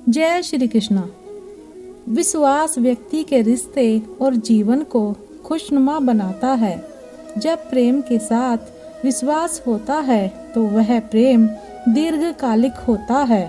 जय श्री कृष्ण। विश्वास व्यक्ति के रिश्ते और जीवन को खुशनुमा बनाता है। जब प्रेम के साथ विश्वास होता है तो वह प्रेम दीर्घकालिक होता है।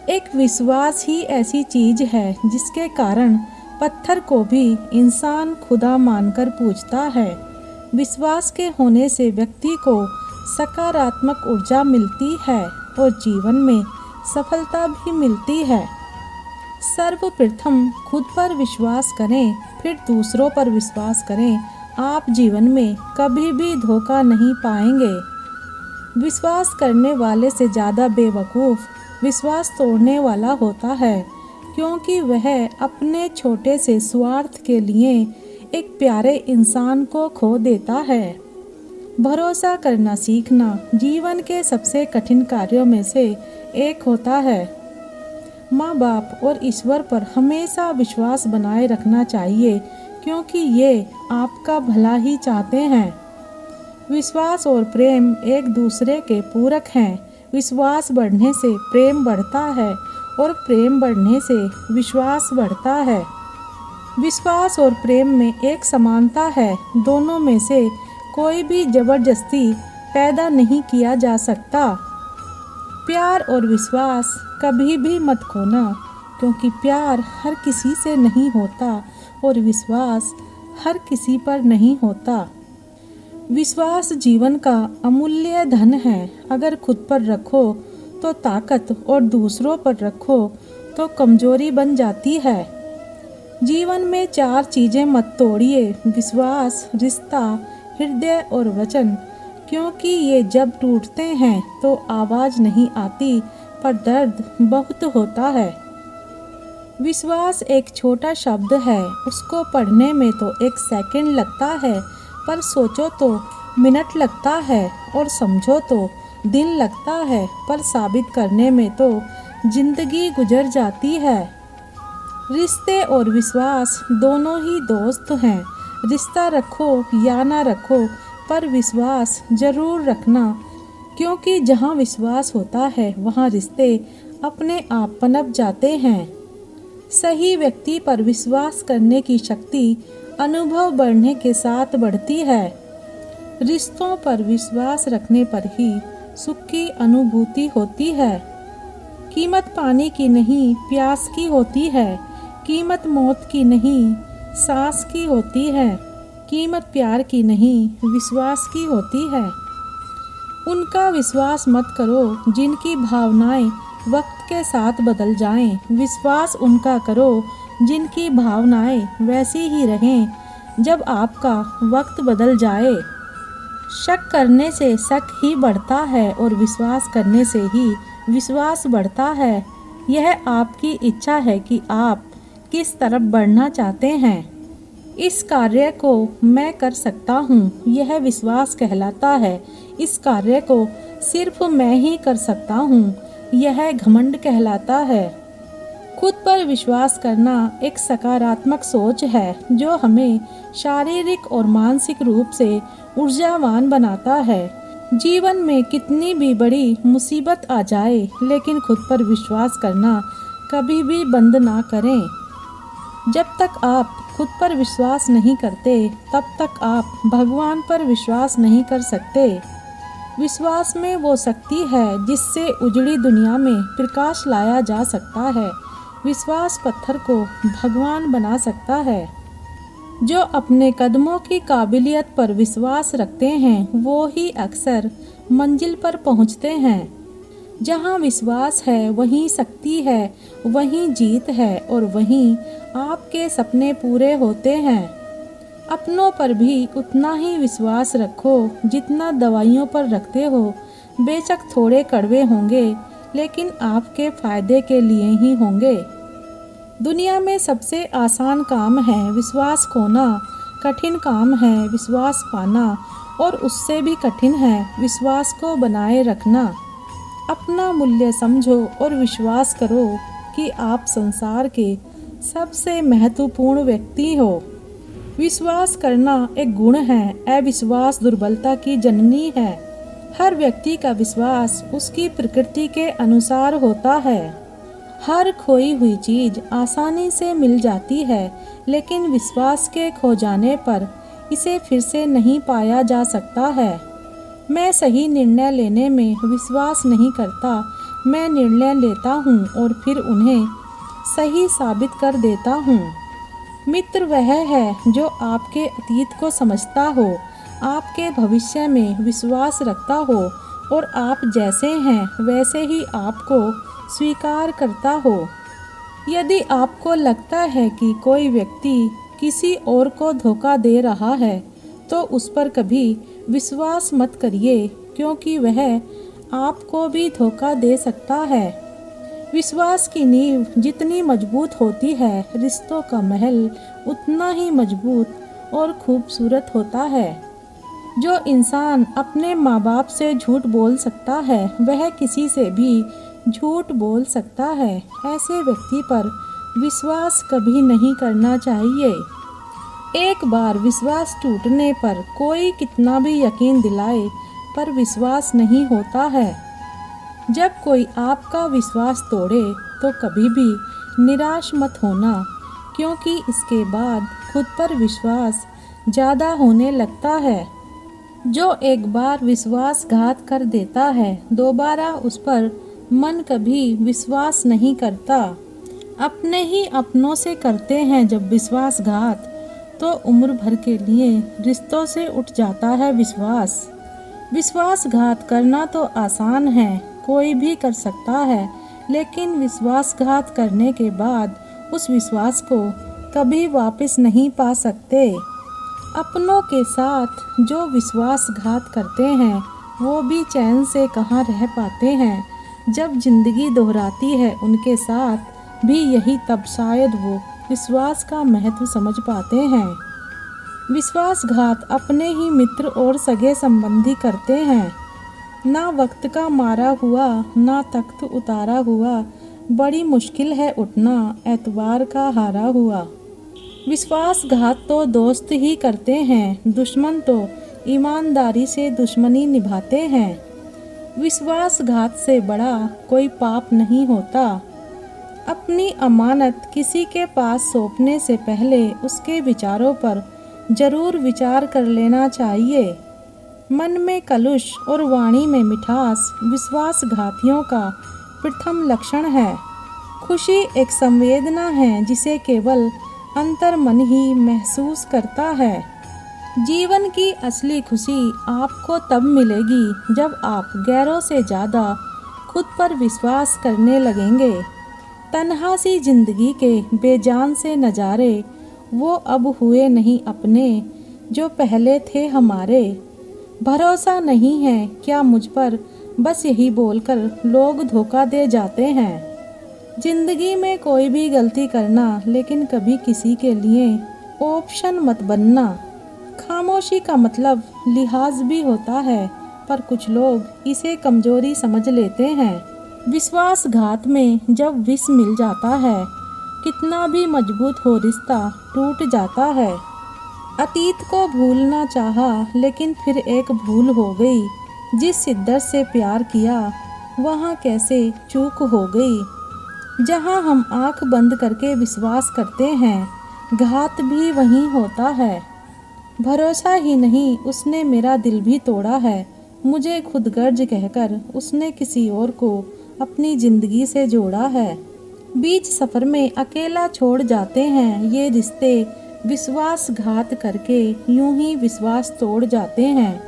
एक विश्वास ही ऐसी चीज है जिसके कारण पत्थर को भी इंसान खुदा मानकर पूजता है। विश्वास के होने से व्यक्ति को सकारात्मक ऊर्जा मिलती है और जीवन में सफलता भी मिलती है। सर्वप्रथम खुद पर विश्वास करें, फिर दूसरों पर विश्वास करें। आप जीवन में कभी भी धोखा नहीं पाएंगे। विश्वास करने वाले से ज़्यादा बेवकूफ़ विश्वास तोड़ने वाला होता है, क्योंकि वह अपने छोटे से स्वार्थ के लिए एक प्यारे इंसान को खो देता है। भरोसा करना सीखना जीवन के सबसे कठिन कार्यों में से एक होता है। माँ बाप और ईश्वर पर हमेशा विश्वास बनाए रखना चाहिए, क्योंकि ये आपका भला ही चाहते हैं। विश्वास और प्रेम एक दूसरे के पूरक हैं। विश्वास बढ़ने से प्रेम बढ़ता है और प्रेम बढ़ने से विश्वास बढ़ता है। विश्वास और प्रेम में एक समानता है। दोनों में से कोई भी जबरदस्ती पैदा नहीं किया जा सकता। प्यार और विश्वास कभी भी मत खोना, क्योंकि प्यार हर किसी से नहीं होता और विश्वास हर किसी पर नहीं होता। विश्वास जीवन का अमूल्य धन है। अगर खुद पर रखो तो ताकत और दूसरों पर रखो तो कमजोरी बन जाती है। जीवन में 4 चीज़ें मत तोड़िए: विश्वास, रिश्ता, हृदय और वचन, क्योंकि ये जब टूटते हैं तो आवाज़ नहीं आती, पर दर्द बहुत होता है। विश्वास एक छोटा शब्द है। उसको पढ़ने में तो 1 सेकंड लगता है, पर सोचो तो मिनट लगता है और समझो तो दिन लगता है, पर साबित करने में तो जिंदगी गुजर जाती है। रिश्ते और विश्वास दोनों ही दोस्त हैं। रिश्ता रखो या ना रखो, पर विश्वास जरूर रखना, क्योंकि जहाँ विश्वास होता है वहाँ रिश्ते अपने आप पनप जाते हैं। सही व्यक्ति पर विश्वास करने की शक्ति अनुभव बढ़ने के साथ बढ़ती है। रिश्तों पर विश्वास रखने पर ही सुख की अनुभूति होती है। कीमत पानी की नहीं, प्यास की होती है। कीमत मौत की नहीं, सांस की होती है। कीमत प्यार की नहीं, विश्वास की होती है। उनका विश्वास मत करो जिनकी भावनाएं वक्त के साथ बदल जाएं। विश्वास उनका करो जिनकी भावनाएं वैसी ही रहें जब आपका वक्त बदल जाए। शक करने से शक ही बढ़ता है और विश्वास करने से ही विश्वास बढ़ता है। यह आपकी इच्छा है कि आप किस तरफ बढ़ना चाहते हैं। इस कार्य को मैं कर सकता हूँ, यह विश्वास कहलाता है। इस कार्य को सिर्फ मैं ही कर सकता हूँ, यह घमंड कहलाता है। खुद पर विश्वास करना एक सकारात्मक सोच है, जो हमें शारीरिक और मानसिक रूप से ऊर्जावान बनाता है। जीवन में कितनी भी बड़ी मुसीबत आ जाए, लेकिन खुद पर विश्वास करना कभी भी बंद ना करें। जब तक आप खुद पर विश्वास नहीं करते, तब तक आप भगवान पर विश्वास नहीं कर सकते। विश्वास में वो शक्ति है जिससे उजड़ी दुनिया में प्रकाश लाया जा सकता है। विश्वास पत्थर को भगवान बना सकता है। जो अपने कदमों की काबिलियत पर विश्वास रखते हैं, वो ही अक्सर मंजिल पर पहुंचते हैं। जहां विश्वास है वहीं शक्ति है, वहीं जीत है और वहीं आपके सपने पूरे होते हैं। अपनों पर भी उतना ही विश्वास रखो जितना दवाइयों पर रखते हो। बेशक थोड़े कड़वे होंगे, लेकिन आपके फायदे के लिए ही होंगे। दुनिया में सबसे आसान काम है विश्वास खोना, कठिन काम है विश्वास पाना, और उससे भी कठिन है विश्वास को बनाए रखना। अपना मूल्य समझो और विश्वास करो कि आप संसार के सबसे महत्वपूर्ण व्यक्ति हो। विश्वास करना एक गुण है, अविश्वास दुर्बलता की जननी है। हर व्यक्ति का विश्वास उसकी प्रकृति के अनुसार होता है। हर खोई हुई चीज आसानी से मिल जाती है, लेकिन विश्वास के खो जाने पर इसे फिर से नहीं पाया जा सकता है। मैं सही निर्णय लेने में विश्वास नहीं करता, मैं निर्णय लेता हूँ और फिर उन्हें सही साबित कर देता हूँ। मित्र वह है जो आपके अतीत को समझता हो, आपके भविष्य में विश्वास रखता हो और आप जैसे हैं वैसे ही आपको स्वीकार करता हो। यदि आपको लगता है कि कोई व्यक्ति किसी और को धोखा दे रहा है तो उस पर कभी विश्वास मत करिए, क्योंकि वह आपको भी धोखा दे सकता है। विश्वास की नींव जितनी मजबूत होती है, रिश्तों का महल उतना ही मजबूत और खूबसूरत होता है। जो इंसान अपने माँ बाप से झूठ बोल सकता है वह किसी से भी झूठ बोल सकता है। ऐसे व्यक्ति पर विश्वास कभी नहीं करना चाहिए। एक बार विश्वास टूटने पर कोई कितना भी यकीन दिलाए पर विश्वास नहीं होता है। जब कोई आपका विश्वास तोड़े तो कभी भी निराश मत होना, क्योंकि इसके बाद खुद पर विश्वास ज़्यादा होने लगता है। जो एक बार विश्वासघात कर देता है दोबारा उस पर मन कभी विश्वास नहीं करता। अपने ही अपनों से करते हैं जब विश्वासघात, तो उम्र भर के लिए रिश्तों से उठ जाता है विश्वास। विश्वासघात करना तो आसान है, कोई भी कर सकता है, लेकिन विश्वासघात करने के बाद उस विश्वास को कभी वापस नहीं पा सकते। अपनों के साथ जो विश्वासघात करते हैं वो भी चैन से कहाँ रह पाते हैं। जब जिंदगी दोहराती है उनके साथ भी यही तब शायद वो विश्वास का महत्व समझ पाते हैं। विश्वासघात अपने ही मित्र और सगे संबंधी करते हैं। ना वक्त का मारा हुआ ना तख्त उतारा हुआ, बड़ी मुश्किल है उठना एतबार का हारा हुआ। विश्वासघात तो दोस्त ही करते हैं, दुश्मन तो ईमानदारी से दुश्मनी निभाते हैं। विश्वासघात से बड़ा कोई पाप नहीं होता। अपनी अमानत किसी के पास सौंपने से पहले उसके विचारों पर जरूर विचार कर लेना चाहिए। मन में कलुष और वाणी में मिठास विश्वासघातियों का प्रथम लक्षण है। खुशी एक संवेदना है जिसे केवल अंतर्मन ही महसूस करता है। जीवन की असली खुशी आपको तब मिलेगी जब आप गैरों से ज़्यादा खुद पर विश्वास करने लगेंगे। तन्हा सी जिंदगी के बेजान से नज़ारे वो अब हुए नहीं अपने जो पहले थे हमारे। भरोसा नहीं है क्या मुझ पर, बस यही बोलकर लोग धोखा दे जाते हैं। जिंदगी में कोई भी गलती करना, लेकिन कभी किसी के लिए ऑप्शन मत बनना। खामोशी का मतलब लिहाज भी होता है, पर कुछ लोग इसे कमजोरी समझ लेते हैं। विश्वासघात में जब विष मिल जाता है, कितना भी मजबूत हो रिश्ता टूट जाता है। अतीत को भूलना चाहा, लेकिन फिर एक भूल हो गई। जिस शिद्दत से प्यार किया वहाँ कैसे चूक हो गई। जहाँ हम आंख बंद करके विश्वास करते हैं, घात भी वहीं होता है। भरोसा ही नहीं, उसने मेरा दिल भी तोड़ा है। मुझे खुद गर्ज कहकर उसने किसी और को अपनी जिंदगी से जोड़ा है। बीच सफर में अकेला छोड़ जाते हैं ये रिश्ते, विश्वासघात करके यूं ही विश्वास तोड़ जाते हैं।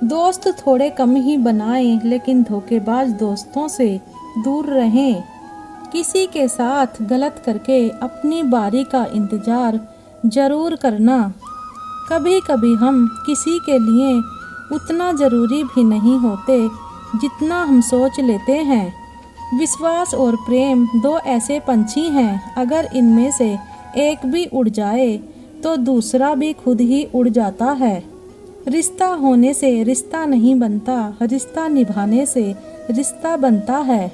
दोस्त थोड़े कम ही बनाएं, लेकिन धोखेबाज दोस्तों से दूर रहें। किसी के साथ गलत करके अपनी बारी का इंतजार जरूर करना। कभी कभी हम किसी के लिए उतना ज़रूरी भी नहीं होते जितना हम सोच लेते हैं। विश्वास और प्रेम दो ऐसे पंछी हैं, अगर इनमें से एक भी उड़ जाए तो दूसरा भी खुद ही उड़ जाता है। रिश्ता होने से रिश्ता नहीं बनता, रिश्ता निभाने से रिश्ता बनता है।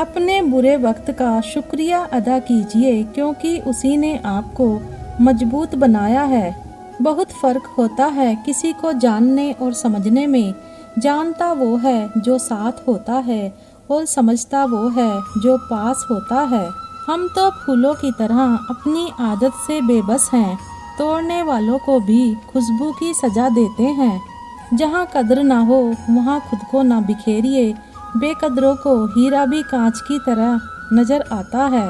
अपने बुरे वक्त का शुक्रिया अदा कीजिए, क्योंकि उसी ने आपको मजबूत बनाया है। बहुत फ़र्क होता है किसी को जानने और समझने में। जानता वो है जो साथ होता है और समझता वो है जो पास होता है। हम तो फूलों की तरह अपनी आदत से बेबस हैं, तोड़ने वालों को भी खुशबू की सजा देते हैं। जहाँ कद्र ना हो वहाँ खुद को ना बिखेरिए, बेकदरों को हीरा भी कांच की तरह नजर आता है।